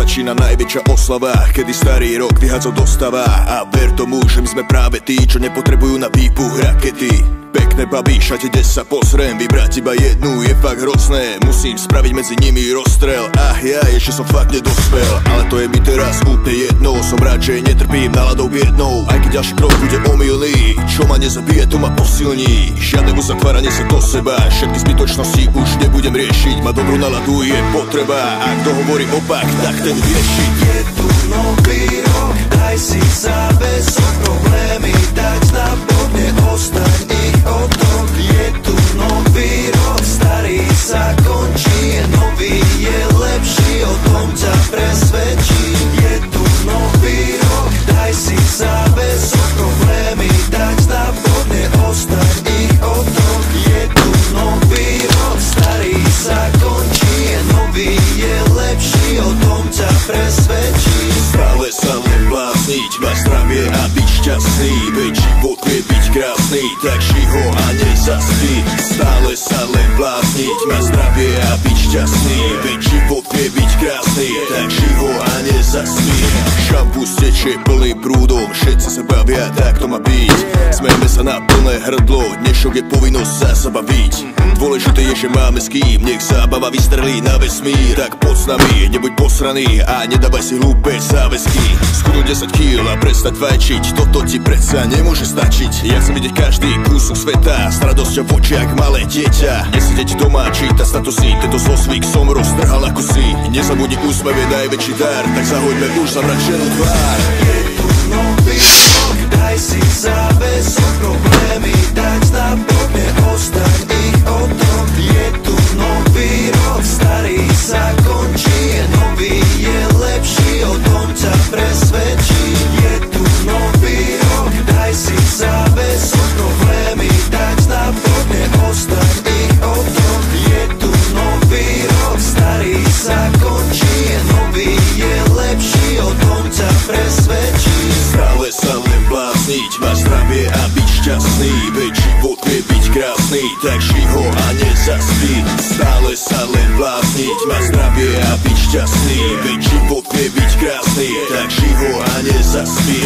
začína najväčšia oslava, kedy starý rok vyhádzal dostava. A ver tomu, že my sme práve tí, čo nepotrebujú na výbuch rakety. Pekné babi, šate, kde sa pozriem, vybrať iba jednu je fakt hrozné. Musím spraviť medzi nimi rozstrel. Ach ja, ešte som fakt nedospel, ale to je mi teraz úplne jedno. Som rád, že netrpím náladou jednou, aj keď ďalší krok bude omylný. Čo ma nezabije, to ma posilní. Žiadne uzatváranie sa do seba, všetky zbytočnosti už nebudem riešiť. Ma dobrú náladu je potreba, a kto hovorí opak, tak ten rieši. Je tu nový rok, daj si záväzok, problémy dať na bok, neostaň ich otok. Je tu nový rok, starý sa končí, nový je lepší, o tom ťa presvedčí. Je tu nový rok, daj si záväzok, problémy dať na bok, neostaň ich otok. Je tu nový rok, starý sa končí, nový je lepší, o tom ťa presvedčí. Stále sa len blázniť, má zdravie a byť šťastný, veď život vie byť krásny, tak ži ho a nezaspí. Stále sa len blázniť, má zdravie a byť šťastný, veď život vie byť krásny, tak ži ho a nezaspí. Šampus tečie plným prúdom, všetci sa bavia, tak to má byť. Smejme sa na plné hrdlo, dnešok je povinnosť sa zabaviť. Dôležité je, že máme s kým, nech zábava vystrelí na vesmír. Tak poď s nami, nebuď posraný a nedávaj si hlúpe záväzky. Schudnúť 10 kg a prestať fajčiť, toto ti predsa nemôže stačiť. Ja chcem vidieť každý kúsok sveta s radosťou v očiach malé dieťa. Nesedieť doma, čítať statusy, tento zlosvík som roztrhal ako si. Nezabudni, úsmev je najväčší dar, tak zahoďme už zamračenú tvár. Je tu nový rok, daj si záväzok, problémy dať na bok, neostaň ich otok. Je tu nový rok, starý sa končí, nový je lepší, o tom ťa presvedčí. Je tu nový rok, daj si záväzok, problémy dať na bok, neostaň ich otok. Je tu nový rok, starý sa končí, nový je lepší, o tom ťa presvedčí. Stále sa len blázniť, má zdravie a byť šťastný, veď život vie byť krásny, tak ži ho a nezaspí. Stále sa len blázniť, má zdravie a byť šťastný, veď život vie byť krásny, tak ži ho a nezaspí.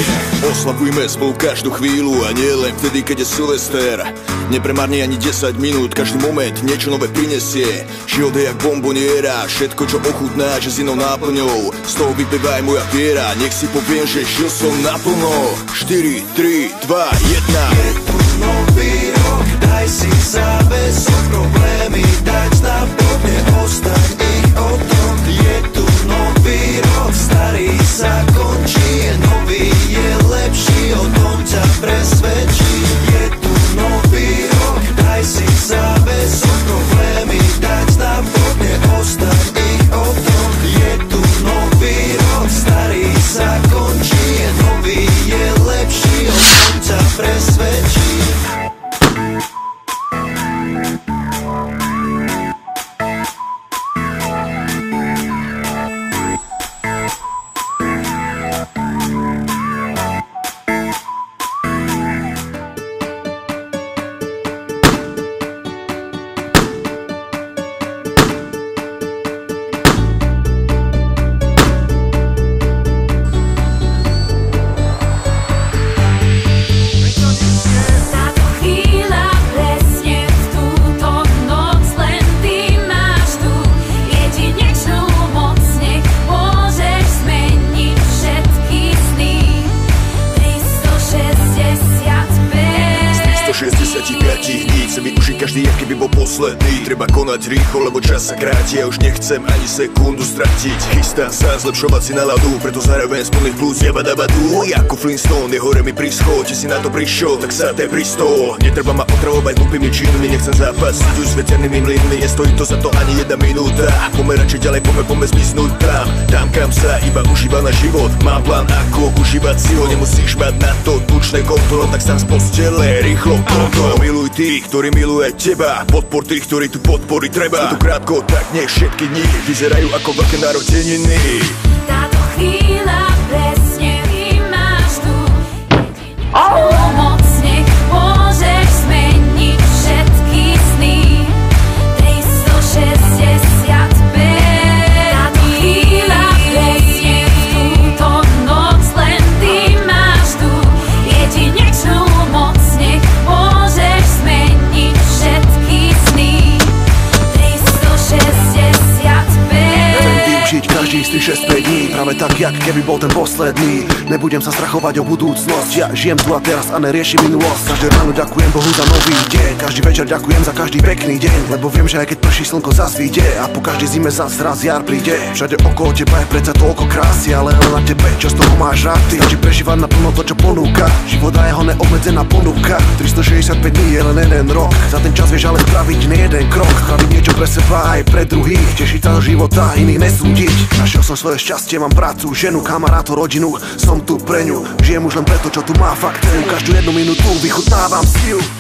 Oslavujme spolu každú chvíľu a nie len vtedy, keď je Silvester. Nepremárni ani 10 minút, každý moment niečo nové prinesie. Život je jak bomboniera, všetko čo ochutná, že s inou náplňou. Z toho vyplýva aj moja viera, nech si poviem, že žil som naplno. 4, 3, 2, 1. Je tu nový rok, daj si záväzok, problémy dať na bok, neostaň ich otok. Je tu nový rok, starý sa končí, nový je lepší, o tom ťa presvedčí. Je tu nový rok, daj si záväzok, problémy dať na bok, neostaň ich otok. Je tu nový rok, starý sa končí, nový je lepší, o tom ťa presvedčí. Každý, aký by bol posledný. Treba konať rýchlo, lebo čas sa kráti. Ja už nechcem ani sekundu stratiť. Chystám sa zlepšovať si náladu, preto zároveň z plných plus jabadabadu. Ako Flintstone, je hore mi príschod. Či si na to prišiel, tak sa pristol. Netreba ma otravovať hlúpými činmi, nechcem zápasiť už s veternými mlynmi. Nestojí to za to ani jedna minúta. Poďme radšej ďalej, poďme zmiznúť tam kam sa iba užíva na život. Mám plán, ako užívať si ho. Nemusíš mať na to tučné konto, tak sám z postele rýchlo konto. Miluj tých, ktorí miluje teba, podpor tých, ktorí tu podpory treba. Je to krátko, tak nech všetky dni vyzerajú ako veľké narodeniny. Táto chvíľa presne ty máš tu. Pomocne môžeš zmeniť všetky sny. 365. Táto chvíľa presne jak keby bol ten posledný. Nebudem sa strachovať o budúcnosť, ja žijem tu a teraz a neriešim minulosť. Každé ráno ďakujem Bohu za nový deň, každý večer ďakujem za každý pekný deň, lebo viem, že aj keď prší slnko zasvíde a po každej zime zas raz jar príde. Všade okolo teba je predsa toľko krásy, ale len na tebe, čo z toho máš rád. Ty stačí prežívať naplno to, čo ponúka. Život a jeho neobmedzená ponuka. 365 dní je len jeden rok, za ten čas vieš ale spraviť nie jeden krok. Spraviť niečo pre seba aj pre druhých, tešiť sa do života, iných nesúdiť. Našiel som svoje šťastie, mám prácu, ženu, kamarátov, rodinu. Som tu pre ňu, žijem už len preto, čo tu má fakt cenu. Každú jednu minútu vychutnávam si ju.